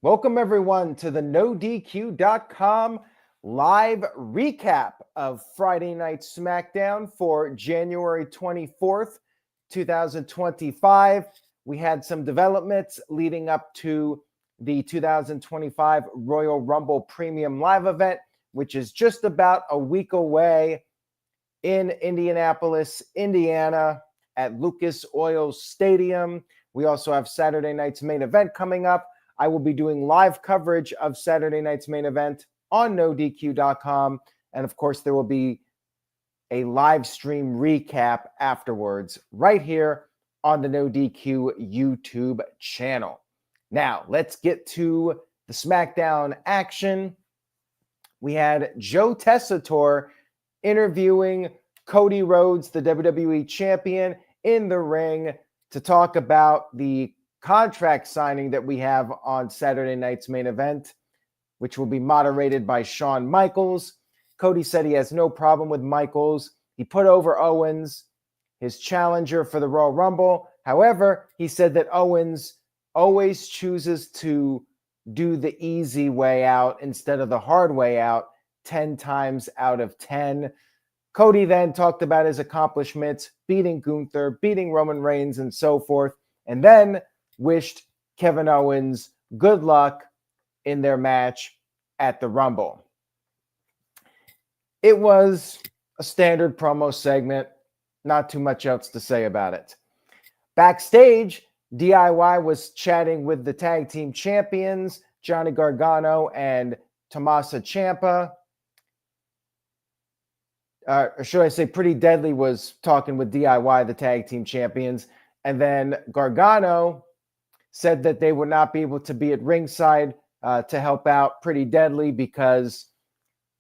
Welcome, everyone, to the NoDQ.com live recap of Friday Night Smackdown for January 24th, 2025. We had some developments leading up to the 2025 Royal Rumble Premium Live event, which is just about a week away in Indianapolis, Indiana, at Lucas Oil Stadium. We also have Saturday night's main event coming up. I will be doing live coverage of Saturday night's main event on NoDQ.com. And of course, there will be a live stream recap afterwards right here on the NoDQ YouTube channel. Now, let's get to the SmackDown action. We had Joe Tessitore interviewing Cody Rhodes, the WWE champion, in the ring to talk about the contract signing that we have on Saturday night's main event, which will be moderated by Shawn Michaels. Cody said he has no problem with Michaels. He put over Owens, his challenger for the Royal Rumble. However, he said that Owens always chooses to do the easy way out instead of the hard way out 10 times out of 10. Cody then talked about his accomplishments, beating Gunther, beating Roman Reigns, and so forth, and then wished Kevin Owens good luck in their match at the Rumble. It was a standard promo segment, not too much else to say about it. Backstage, DIY was chatting with the tag team champions, Johnny Gargano and Tommaso Ciampa. Or should I say Pretty Deadly was talking with DIY, the tag team champions. And then Gargano said that they would not be able to be at ringside to help out Pretty Deadly because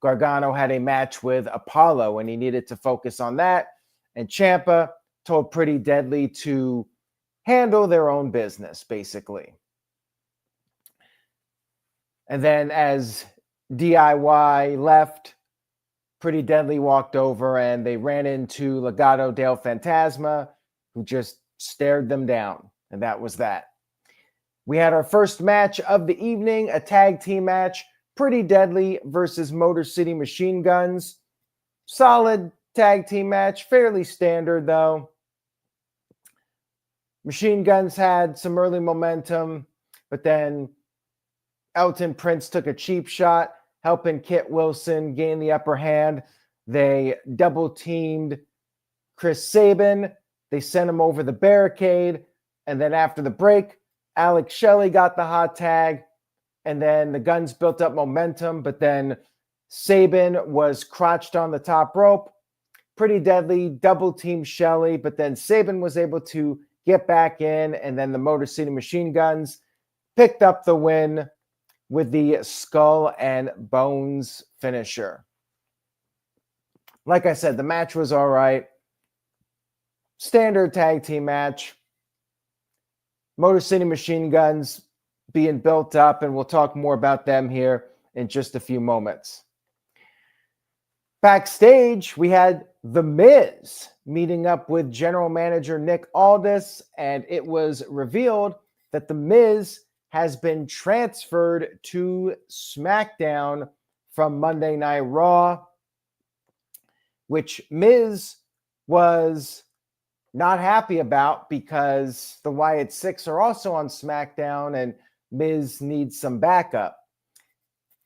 Gargano had a match with Apollo and he needed to focus on that. And Ciampa told Pretty Deadly to handle their own business, basically. And then as DIY left, Pretty Deadly walked over and they ran into Legado del Fantasma, who just stared them down. And that was that. We had our first match of the evening, a tag team match, Pretty Deadly versus Motor City Machine Guns. Solid tag team match, fairly standard though. Machine Guns had some early momentum, but then Elton Prince took a cheap shot, helping Kit Wilson gain the upper hand. They double teamed Chris Sabin. They sent him over the barricade. And then after the break, Alex Shelley got the hot tag. And then the Guns built up momentum. But then Sabin was crotched on the top rope. Pretty Deadly double teamed Shelley. But then Sabin was able to get back in. And then the Motor City Machine Guns picked up the win with the Skull and Bones finisher. Like I said, the match was all right. Standard tag team match. Motor City Machine Guns being built up, and we'll talk more about them here in just a few moments. Backstage, we had The Miz meeting up with General Manager Nick Aldis, and it was revealed that The Miz has been transferred to SmackDown from Monday Night Raw, which Miz was not happy about because the Wyatt Six are also on SmackDown and Miz needs some backup.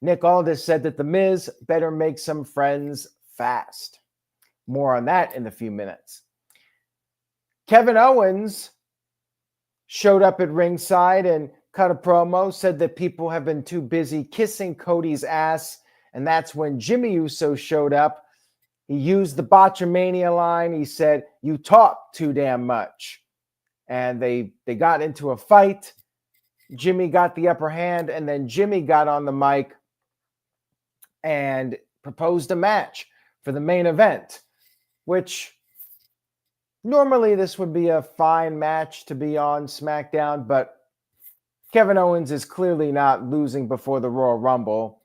Nick Aldis said that The Miz better make some friends fast. More on that in a few minutes. Kevin Owens showed up at ringside and cut a promo, said that people have been too busy kissing Cody's ass, and that's when Jimmy Uso showed up. He used the Botchamania line. He said, "You talk too damn much." And they got into a fight. Jimmy got the upper hand, and then Jimmy got on the mic and proposed a match for the main event, which normally this would be a fine match to be on SmackDown, but Kevin Owens is clearly not losing before the Royal Rumble.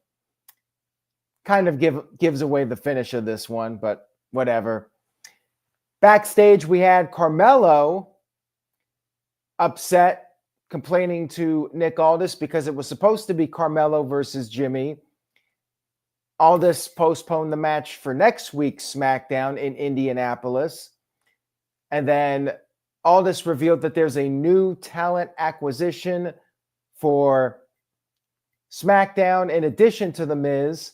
Kind of gives away the finish of this one, but whatever. Backstage, we had Carmelo upset complaining to Nick Aldis because it was supposed to be Carmelo versus Jimmy. Aldis postponed the match for next week's SmackDown in Indianapolis. And then Aldis revealed that there's a new talent acquisition for SmackDown in addition to The Miz.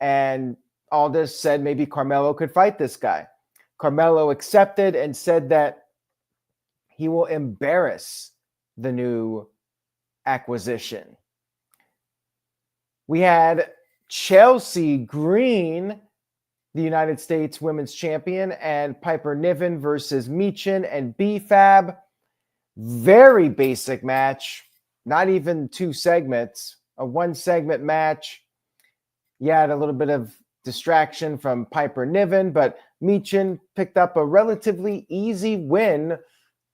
And Aldis said maybe Carmelo could fight this guy. Carmelo accepted and said that he will embarrass the new acquisition. We had Chelsea Green, the United States Women's Champion, and Piper Niven versus Michin and B-Fab. Very basic match. Not even 2 segments. A 1-segment match. You had a little bit of distraction from Piper Niven, but Michin picked up a relatively easy win,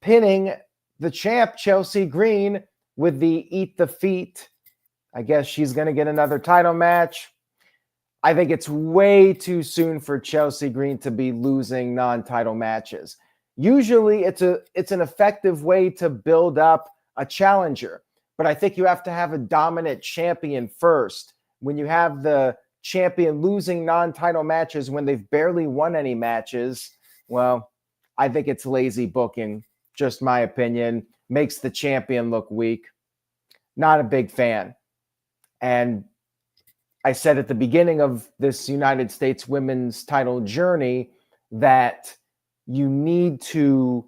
pinning the champ, Chelsea Green, with the Eat the Feet. I guess she's going to get another title match. I think it's way too soon for Chelsea Green to be losing non-title matches. Usually it's an effective way to build up a challenger, but I think you have to have a dominant champion first. When you have the champion losing non-title matches when they've barely won any matches, well, I think it's lazy booking, just my opinion. Makes the champion look weak. Not a big fan. And I said at the beginning of this United States women's title journey that you need to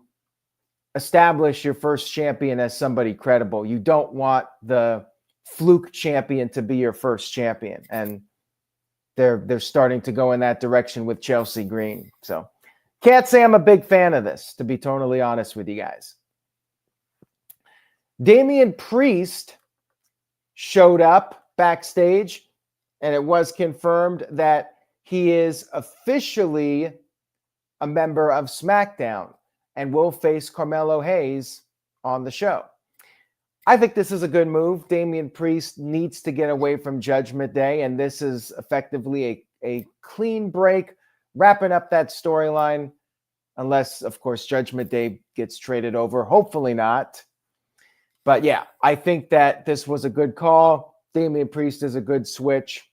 establish your first champion as somebody credible. You don't want the fluke champion to be your first champion. And they're starting to go in that direction with Chelsea Green. So can't say I'm a big fan of this, to be totally honest with you guys. Damian Priest showed up backstage, and it was confirmed that he is officially a member of SmackDown and will face Carmelo Hayes on the show. I think this is a good move. Damian Priest needs to get away from Judgment Day, and this is effectively a clean break, wrapping up that storyline, unless, of course, Judgment Day gets traded over. Hopefully not. But yeah, I think that this was a good call. Damian Priest is a good switch.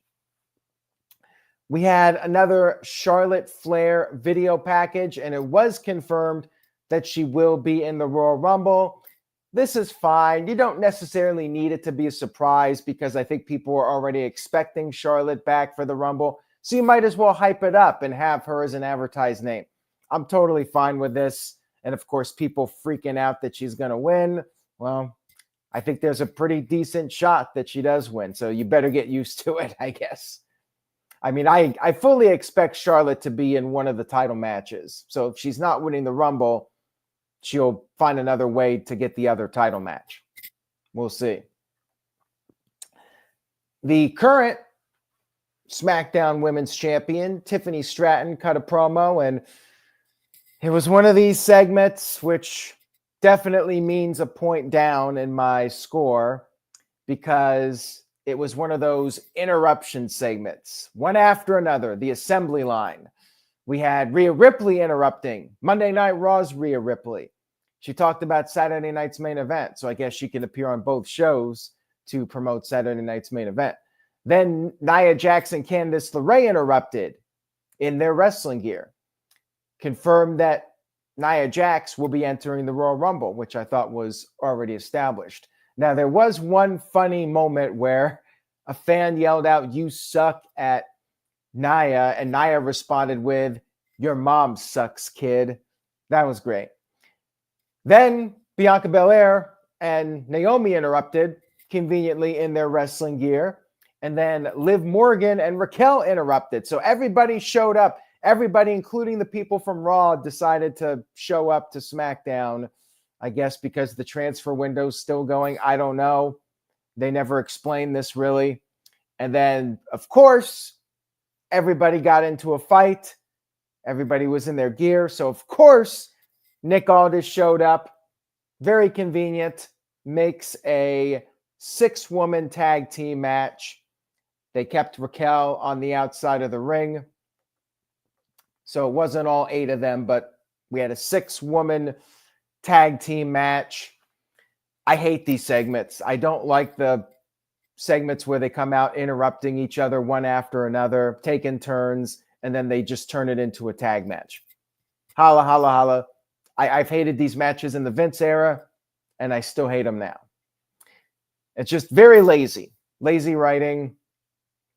We had another Charlotte Flair video package, and it was confirmed that she will be in the Royal Rumble. This is fine. You don't necessarily need it to be a surprise because I think people are already expecting Charlotte back for the Rumble. So you might as well hype it up and have her as an advertised name. I'm totally fine with this. And of course, people freaking out that she's going to win. Well, I think there's a pretty decent shot that she does win. So you better get used to it, I guess. I mean, I fully expect Charlotte to be in one of the title matches. So if she's not winning the Rumble, she'll find another way to get the other title match. We'll see. The current SmackDown Women's Champion, Tiffany Stratton, cut a promo, and it was one of these segments which definitely means a point down in my score because it was one of those interruption segments, one after another, the assembly line. We had Rhea Ripley interrupting Monday Night Raw's Rhea Ripley. She talked about Saturday night's main event, so I guess she can appear on both shows to promote Saturday night's main event. Then Nia Jax and Candice LeRae interrupted in their wrestling gear. Confirmed that Nia Jax will be entering the Royal Rumble, which I thought was already established. Now, there was one funny moment where a fan yelled out, "You suck," at Nia, and Nia responded with, "Your mom sucks, kid." That was great. Then Bianca Belair and Naomi interrupted, conveniently in their wrestling gear. And then Liv Morgan and Raquel interrupted. So everybody showed up. Everybody, including the people from Raw, decided to show up to SmackDown, I guess because the transfer window's still going. I don't know. They never explained this really. And then, of course, everybody got into a fight. Everybody was in their gear. So, of course, Nick Aldis showed up. Very convenient. Makes a 6-woman tag team match. They kept Raquel on the outside of the ring. So it wasn't all 8 of them, but we had a 6-woman tag team match. I hate these segments. I don't like the segments where they come out interrupting each other one after another, taking turns, and then they just turn it into a tag match. Holla, holla, holla. I've hated these matches in the Vince era, and I still hate them now. It's just very lazy. Lazy writing.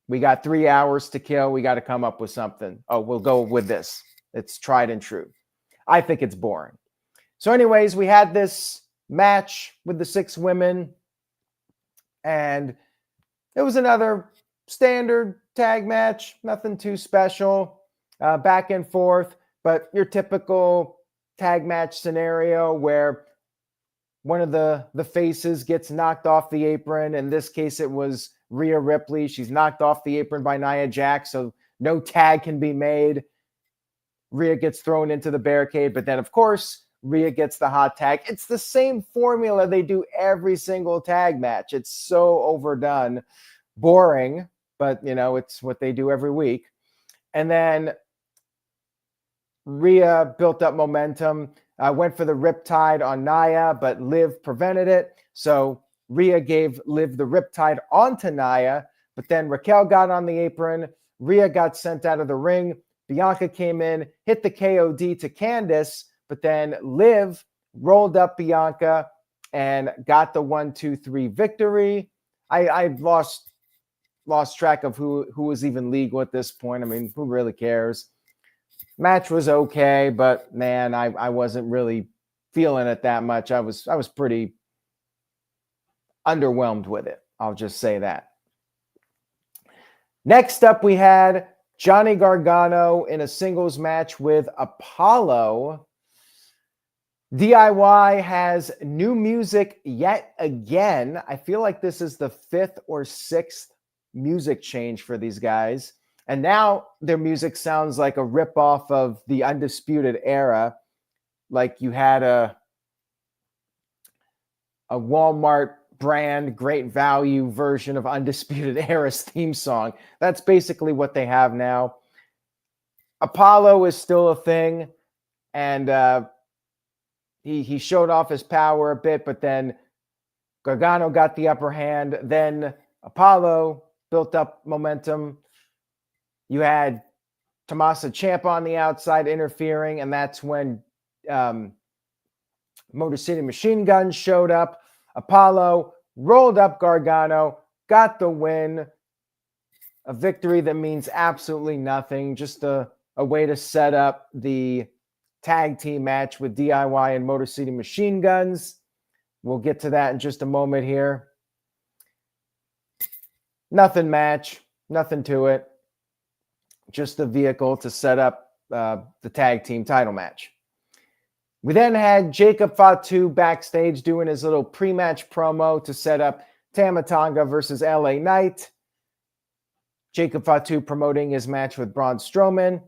We got 3 hours to kill. We got to come up with something. Oh, we'll go with this. It's tried and true. I think it's boring. So anyways, we had this match with the 6 women, and it was another standard tag match. Nothing too special. Back and forth, but your typical tag match scenario where one of the faces gets knocked off the apron. In this case, it was Rhea Ripley. She's knocked off the apron by Nia Jax, so no tag can be made. Rhea gets thrown into the barricade, but then, of course, Rhea gets the hot tag. It's the same formula they do every single tag match. It's so overdone, boring, but, it's what they do every week. And then Rhea built up momentum, went for the Riptide on Nia, but Liv prevented it. So Rhea gave Liv the Riptide onto Nia, but then Raquel got on the apron. Rhea got sent out of the ring. Bianca came in, hit the KOD to Candice, but then Liv rolled up Bianca and got the 1-2-3 victory. I've lost track of who was even legal at this point. I mean, who really cares? Match was okay, but man, I wasn't really feeling it that much. I was pretty underwhelmed with it. I'll just say that. Next up, we had Johnny Gargano in a singles match with Apollo. DIY has new music yet again. I feel like this is the 5th or 6th music change for these guys. And now their music sounds like a ripoff of the Undisputed Era. Like you had a Walmart brand, great value version of Undisputed Era's theme song. That's basically what they have now. Apollo is still a thing. And he showed off his power a bit, but then Gargano got the upper hand. Then Apollo built up momentum. You had Tommaso Ciampa on the outside interfering, and that's when Motor City Machine Guns showed up. Apollo rolled up Gargano, got the win. A victory that means absolutely nothing, just a way to set up the tag team match with DIY and Motor City Machine Guns. We'll get to that in just a moment here. Nothing match, nothing to it. Just a vehicle to set up the tag team title match. We then had Jacob Fatu backstage doing his little pre-match promo to set up Tama Tonga versus LA Knight. Jacob Fatu promoting his match with Braun Strowman.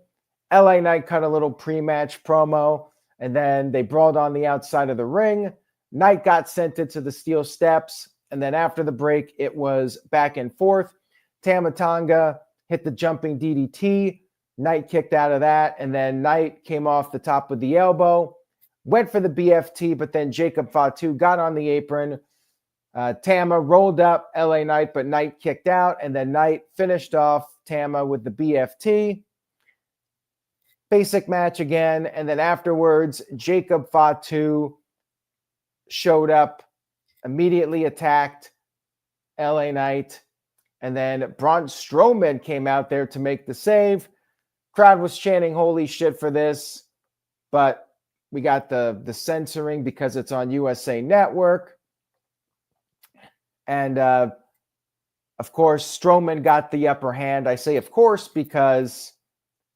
LA Knight cut a little pre-match promo, and then they brawled on the outside of the ring. Knight got sent into the steel steps, and then after the break, it was back and forth. Tama Tonga hit the jumping DDT. Knight kicked out of that, and then Knight came off the top with the elbow, went for the BFT, but then Jacob Fatu got on the apron. Tama rolled up LA Knight, but Knight kicked out, and then Knight finished off Tama with the BFT. Basic match again, and then afterwards, Jacob Fatu showed up, immediately attacked LA Knight, and then Braun Strowman came out there to make the save. Crowd was chanting holy shit for this, but we got the censoring because it's on USA Network. And of course, Strowman got the upper hand. I say of course because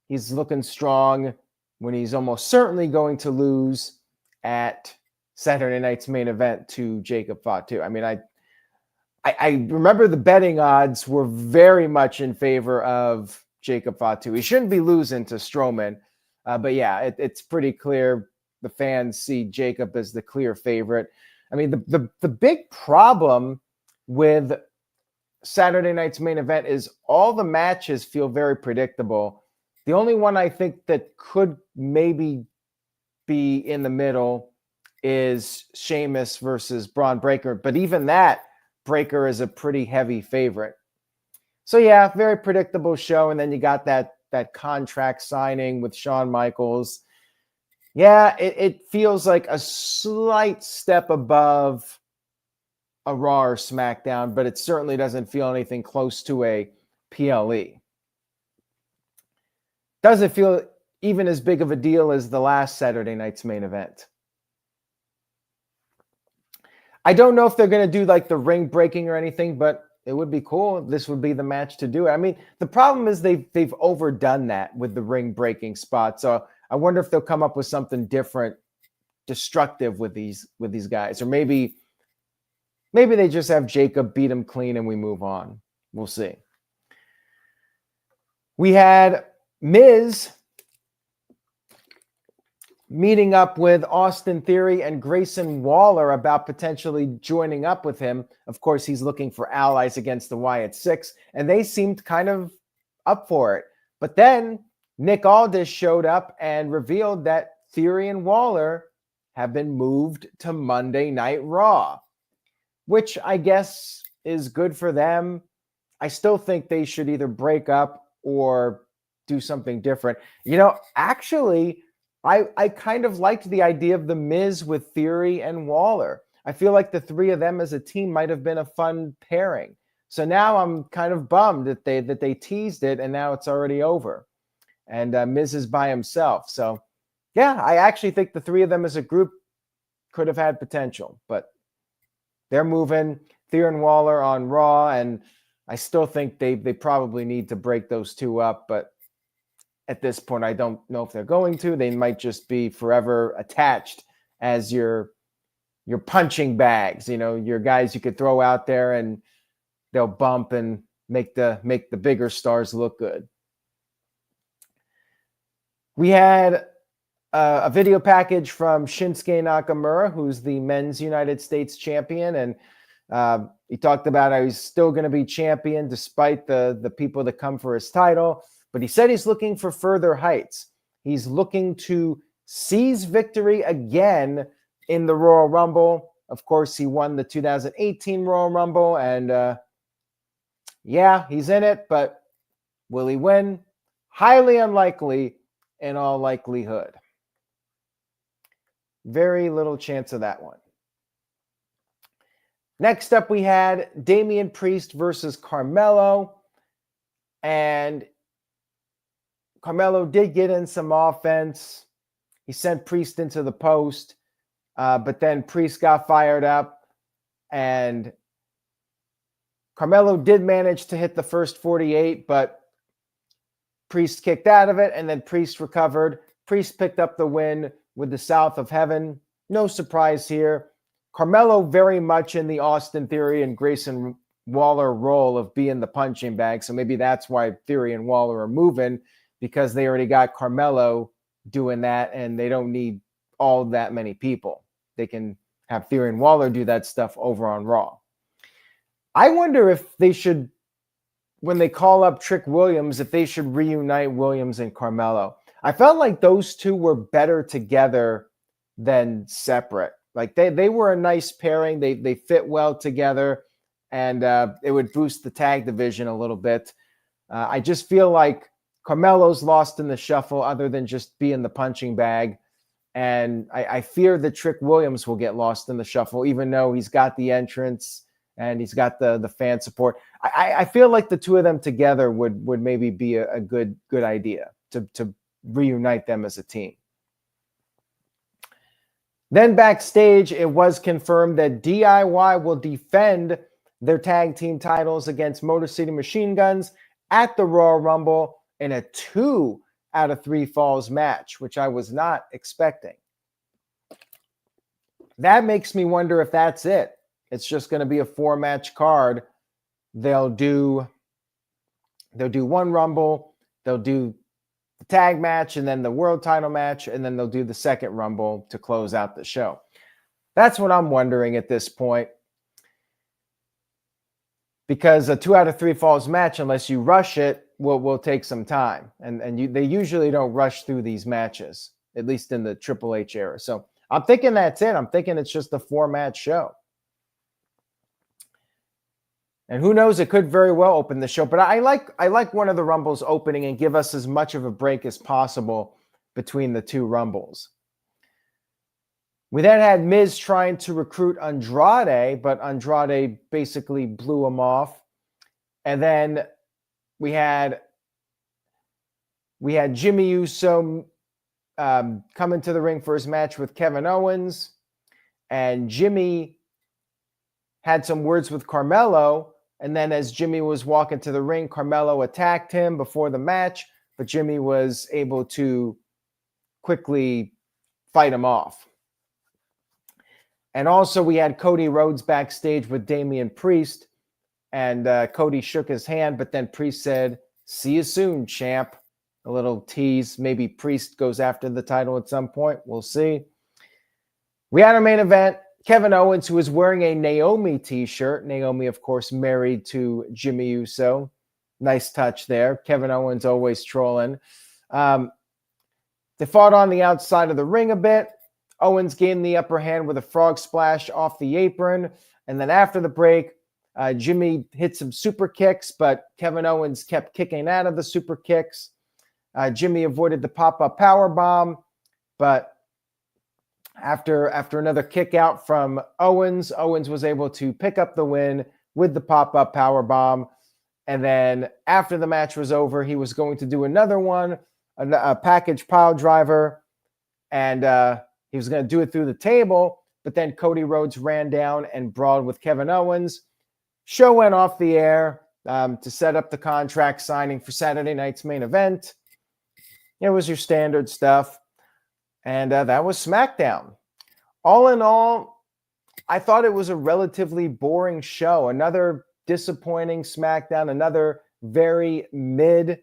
he's looking strong when he's almost certainly going to lose at Saturday night's main event to Jacob Fatu. I mean, I remember the betting odds were very much in favor of Jacob Fatu. He shouldn't be losing to Strowman. But yeah, it's pretty clear the fans see Jacob as the clear favorite. I mean, the big problem with Saturday night's main event is all the matches feel very predictable. The only one I think that could maybe be in the middle is Sheamus versus Braun Breaker. But even that, Breaker is a pretty heavy favorite. So yeah, very predictable show. And then you got that contract signing with Shawn Michaels. Yeah, it feels like a slight step above a Raw or SmackDown, but it certainly doesn't feel anything close to a PLE. Doesn't feel even as big of a deal as the last Saturday night's main event. I don't know if they're going to do like the ring breaking or anything, but it would be cool. This would be the match to do it. I mean, the problem is they've overdone that with the ring breaking spot. So I wonder if they'll come up with something different, destructive with these guys, or maybe they just have Jacob beat him clean and we move on. We'll see. We had Miz meeting up with Austin Theory and Grayson Waller about potentially joining up with him. Of course, he's looking for allies against the Wyatt Six, and they seemed kind of up for it. But then Nick Aldis showed up and revealed that Theory and Waller have been moved to Monday Night Raw, which I guess is good for them. I still think they should either break up or do something different. You know, actually, I kind of liked the idea of the Miz with Theory and Waller. I feel like the three of them as a team might have been a fun pairing. So now I'm kind of bummed that they teased it and now it's already over. And Miz is by himself. So yeah, I actually think the three of them as a group could have had potential, but they're moving Theory and Waller on Raw, and I still think they probably need to break those two up, but at this point, I don't know if they're going to. They might just be forever attached as your punching bags, you know, your guys you could throw out there and they'll bump and make the bigger stars look good. We had a video package from Shinsuke Nakamura, who's the men's United States champion, and he talked about how he's still going to be champion despite the people that come for his title. But he said he's looking for further heights. He's looking to seize victory again in the Royal Rumble. Of course, he won the 2018 Royal Rumble, and yeah, he's in it, but will he win? Highly unlikely in all likelihood. Very little chance of that one. Next up, we had Damian Priest versus Carmelo, and Carmelo did get in some offense. He sent Priest into the post, but then Priest got fired up, and Carmelo did manage to hit the first 48, but Priest kicked out of it, and then Priest recovered. Priest picked up the win with the South of Heaven. No surprise here. Carmelo very much in the Austin Theory and Grayson Waller role of being the punching bag, so maybe that's why Theory and Waller are moving, because they already got Carmelo doing that and they don't need all that many people. They can have Theory and Waller do that stuff over on Raw. I wonder if they should, when they call up Trick Williams, if they should reunite Williams and Carmelo. I felt like those two were better together than separate. Like they were a nice pairing. They fit well together, and it would boost the tag division a little bit. I just feel like Carmelo's lost in the shuffle other than just being the punching bag. And I fear that Trick Williams will get lost in the shuffle, even though he's got the entrance and he's got the fan support. I feel like the two of them together would maybe be a good idea to reunite them as a team. Then backstage, it was confirmed that DIY will defend their tag team titles against Motor City Machine Guns at the Royal Rumble in a 2 out of 3 falls match, which I was not expecting. That makes me wonder if that's it. It's just going to be a 4-match card. They'll do one Rumble, they'll do the tag match, and then the world title match, and then they'll do the second Rumble to close out the show. That's what I'm wondering at this point. Because a 2 out of 3 falls match, unless you rush it, will take some time. And they usually don't rush through these matches, at least in the Triple H era. So I'm thinking that's it. I'm thinking it's just a 4-match show. And who knows, it could very well open the show. But I like one of the Rumbles opening and give us as much of a break as possible between the two Rumbles. We then had Miz trying to recruit Andrade, but Andrade basically blew him off. And then we had Jimmy Uso come into the ring for his match with Kevin Owens. And Jimmy had some words with Carmelo. And then as Jimmy was walking to the ring, Carmelo attacked him before the match, but Jimmy was able to quickly fight him off. And also we had Cody Rhodes backstage with Damian Priest, and Cody shook his hand, but then Priest said, "See you soon, champ." A little tease. Maybe Priest goes after the title at some point. We'll see. We had a main event. Kevin Owens, who was wearing a Naomi t-shirt. Naomi, of course, married to Jimmy Uso. Nice touch there. Kevin Owens always trolling. They fought on the outside of the ring a bit. Owens gained the upper hand with a frog splash off the apron. And then after the break, Jimmy hit some super kicks, but Kevin Owens kept kicking out of the super kicks. Jimmy avoided the pop-up power bomb, but after another kick out from Owens was able to pick up the win with the pop-up power bomb. And then after the match was over, he was going to do another one, a package pile driver, and he was going to do it through the table. But then Cody Rhodes ran down and brawled with Kevin Owens. Show went off the air to set up the contract signing for Saturday night's main event. It was your standard stuff. And that was SmackDown. All in all, I thought it was a relatively boring show. Another disappointing SmackDown, another very mid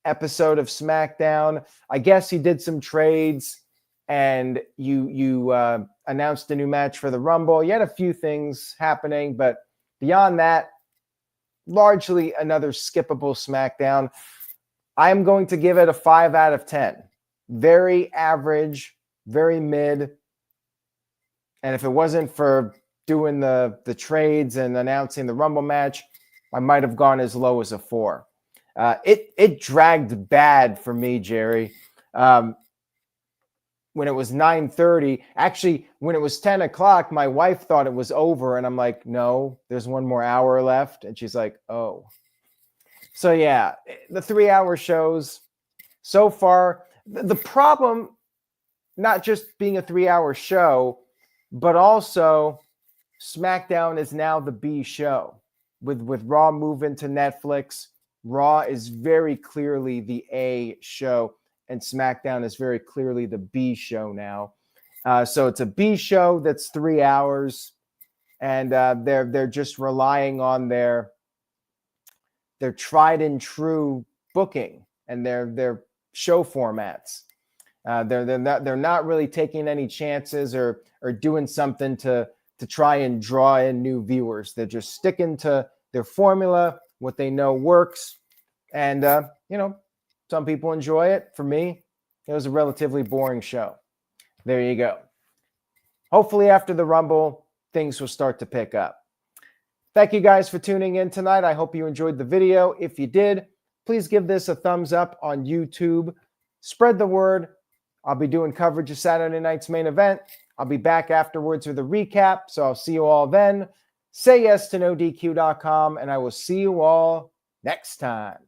episode of SmackDown. I guess he did some trades, and you announced a new match for the Rumble. You had a few things happening, but beyond that, largely another skippable SmackDown. I'm going to give it a 5 out of 10. Very average, very mid. And if it wasn't for doing the trades and announcing the Rumble match, I might have gone as low as a 4. It dragged bad for me, Jerry. When it was 9:30, actually, when it was 10 o'clock, my wife thought it was over. And I'm like, no, there's one more hour left. And she's like, oh. So, yeah, the 3-hour shows so far. The problem, not just being a 3-hour show, but also SmackDown is now the B show. With Raw moving to Netflix, Raw is very clearly the A show, and SmackDown is very clearly the B show now. So it's a B show that's 3 hours, and they're just relying on their tried and true booking and their show formats. They're not really taking any chances or doing something to try and draw in new viewers. They're just sticking to their formula, what they know works. And, some people enjoy it. For me, it was a relatively boring show. There you go. Hopefully after the Rumble, things will start to pick up. Thank you guys for tuning in tonight. I hope you enjoyed the video. If you did, please give this a thumbs up on YouTube. Spread the word. I'll be doing coverage of Saturday night's main event. I'll be back afterwards with a recap, so I'll see you all then. Say yes to NoDQ.com, and I will see you all next time.